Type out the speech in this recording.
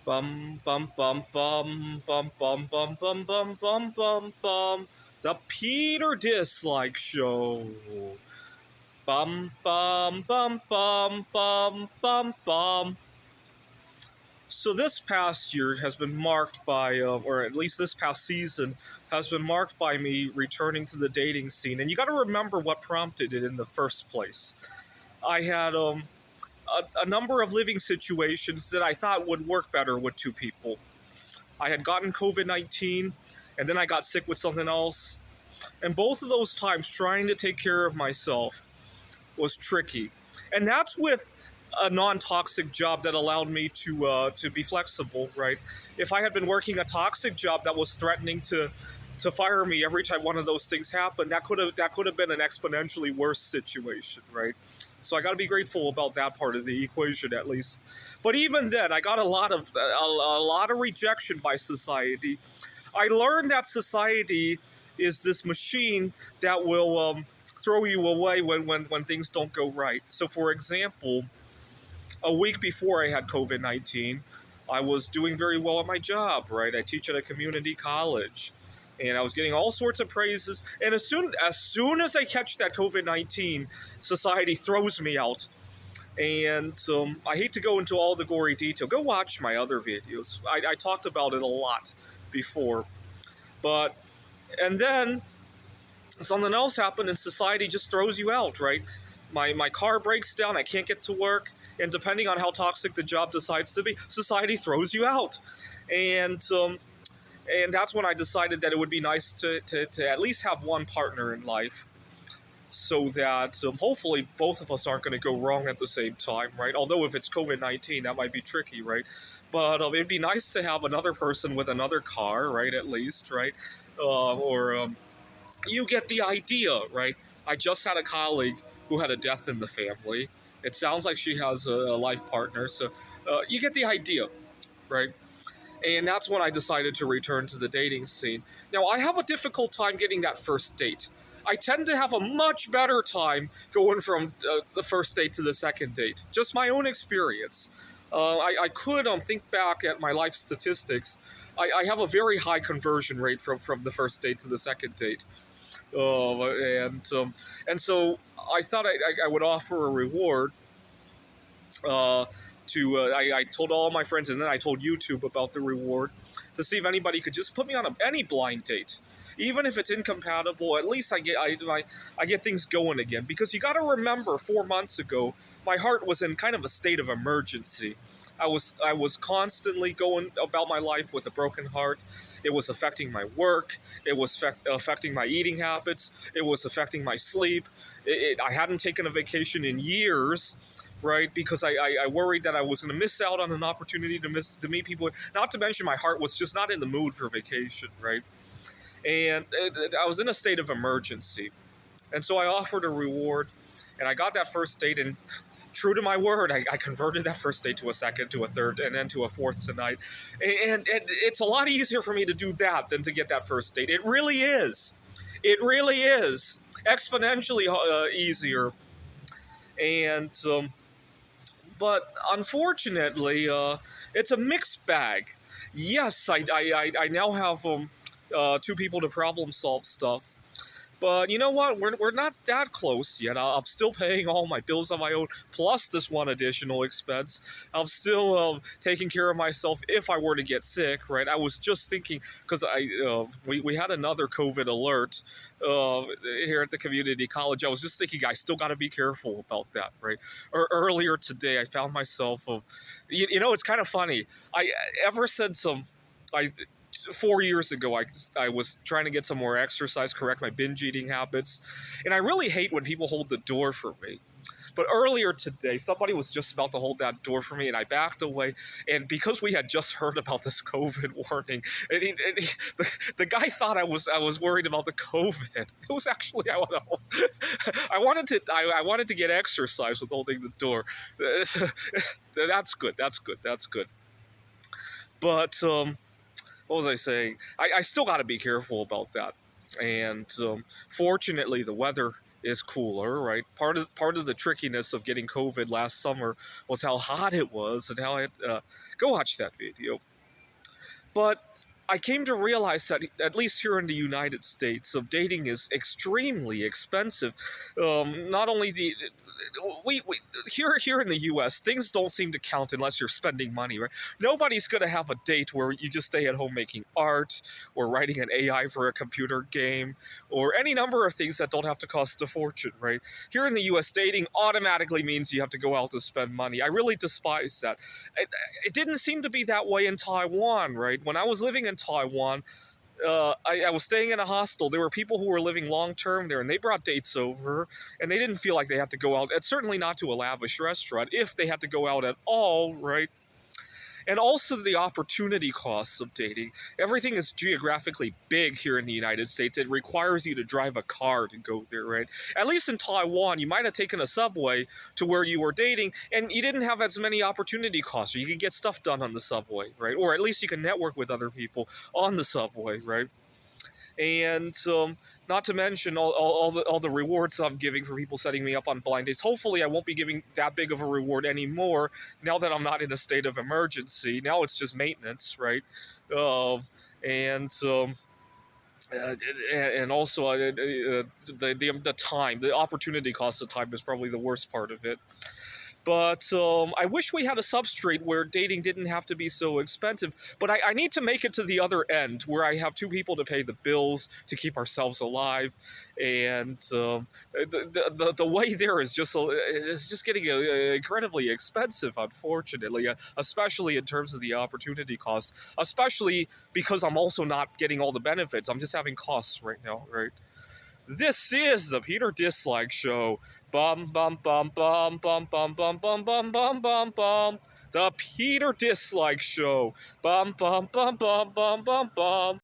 Bum bum bum bum bum bum bum bum bum bum bum bum. The Peter Dislike Show. Bum bum bum bum bum bum bum. So this past year has been marked by, or at least this past season has been marked by me returning to the dating scene. And you got to remember what prompted it in the first place. I had a number of living situations that I thought would work better with two people. I had gotten COVID-19, and then I got sick with something else. And both of those times, trying to take care of myself was tricky. And that's with a non-toxic job that allowed me to be flexible, right? If I had been working a toxic job that was threatening to fire me every time one of those things happened, that could have been an exponentially worse situation, right? So I got to be grateful about that part of the equation, at least. But even then, I got a lot of rejection by society. I learned that society is this machine that will throw you away when things don't go right. So, for example, a week before I had COVID-19, I was doing very well at my job, right? I teach at a community college, and I was getting all sorts of praises. And as soon as I catch that COVID-19, society throws me out. And I hate to go into all the gory detail. Go watch my other videos. I talked about it a lot before. But, and then something else happened and society just throws you out, right? My car breaks down, I can't get to work, and depending on how toxic the job decides to be, society throws you out. And that's when I decided that it would be nice to at least have one partner in life, so that hopefully both of us aren't going to go wrong at the same time, right? Although if it's COVID-19, that might be tricky, right? But it'd be nice to have another person with another car, right, at least, right? You get the idea, right? I just had a colleague who had a death in the family. It sounds like she has a life partner, so you get the idea, right? And that's when I decided to return to the dating scene. Now, I have a difficult time getting that first date. I tend to have a much better time going from the first date to the second date. Just my own experience. I could think back at my life statistics. I have a very high conversion rate from the first date to the second date. And so I thought I would offer a reward. I told all my friends, and then I told YouTube about the reward to see if anybody could just put me on any blind date, even if it's incompatible. At least I get things going again. Because you got to remember, 4 months ago, my heart was in kind of a state of emergency. I was constantly going about my life with a broken heart. It was affecting my work. It was affecting my eating habits. It was affecting my sleep. I hadn't taken a vacation in years, right? Because I worried that I was going to miss out on an opportunity to meet people. Not to mention, my heart was just not in the mood for vacation, right? And I was in a state of emergency. And so I offered a reward, and I got that first date, and true to my word, I converted that first date to a second, to a third, and then to a fourth tonight. And it's a lot easier for me to do that than to get that first date. It really is. It really is. Exponentially easier. And, but unfortunately, it's a mixed bag. Yes, I now have two people to problem solve stuff. But you know what? We're not that close yet. I'm still paying all my bills on my own, plus this one additional expense. I'm still taking care of myself if I were to get sick, right? I was just thinking, because we had another COVID alert here at the community college. I was just thinking I still got to be careful about that, right? Earlier today, I found myself, it's kind of funny. Ever since 4 years ago, I was trying to get some more exercise, correct my binge eating habits, and I really hate when people hold the door for me. But earlier today, somebody was just about to hold that door for me, and I backed away. And because we had just heard about this COVID warning, the guy thought I was worried about the COVID. It was actually I wanted to get exercise with holding the door. That's good. That's good. That's good. But what was I saying? I still got to be careful about that. And fortunately, the weather is cooler, right? Part of the trickiness of getting COVID last summer was how hot it was and how it. Go watch that video. But I came to realize that, at least here in the United States, dating is extremely expensive. Not only we here in the U.S., things don't seem to count unless you're spending money, right? Nobody's gonna have a date where you just stay at home making art or writing an AI for a computer game or any number of things that don't have to cost a fortune, right? Here in the U.S., dating automatically means you have to go out to spend money. I really despise that. It didn't seem to be that way in Taiwan, right? When I was living in Taiwan, I was staying in a hostel. There were people who were living long term there, and they brought dates over, and they didn't feel like they had to go out, and certainly not to a lavish restaurant, if they had to go out at all, right? And also the opportunity costs of dating. Everything is geographically big here in the United States. It requires you to drive a car to go there, right? At least in Taiwan, you might have taken a subway to where you were dating, and you didn't have as many opportunity costs. Or you could get stuff done on the subway, right? Or at least you can network with other people on the subway, right? And not to mention all the rewards I'm giving for people setting me up on blind dates. Hopefully, I won't be giving that big of a reward anymore now that I'm not in a state of emergency. Now it's just maintenance, right? And and also the time, the opportunity cost of time is probably the worst part of it. But I wish we had a substrate where dating didn't have to be so expensive. But I need to make it to the other end, where I have two people to pay the bills, to keep ourselves alive. And the way there is just getting incredibly expensive, unfortunately, especially in terms of the opportunity costs, especially because I'm also not getting all the benefits. I'm just having costs right now, right? This is the Peter Dislike Show. Bum bum bum bum bum bum bum bum bum bum bum bum. The Peter Dislike Show. Bum bum bum bum bum bum bum.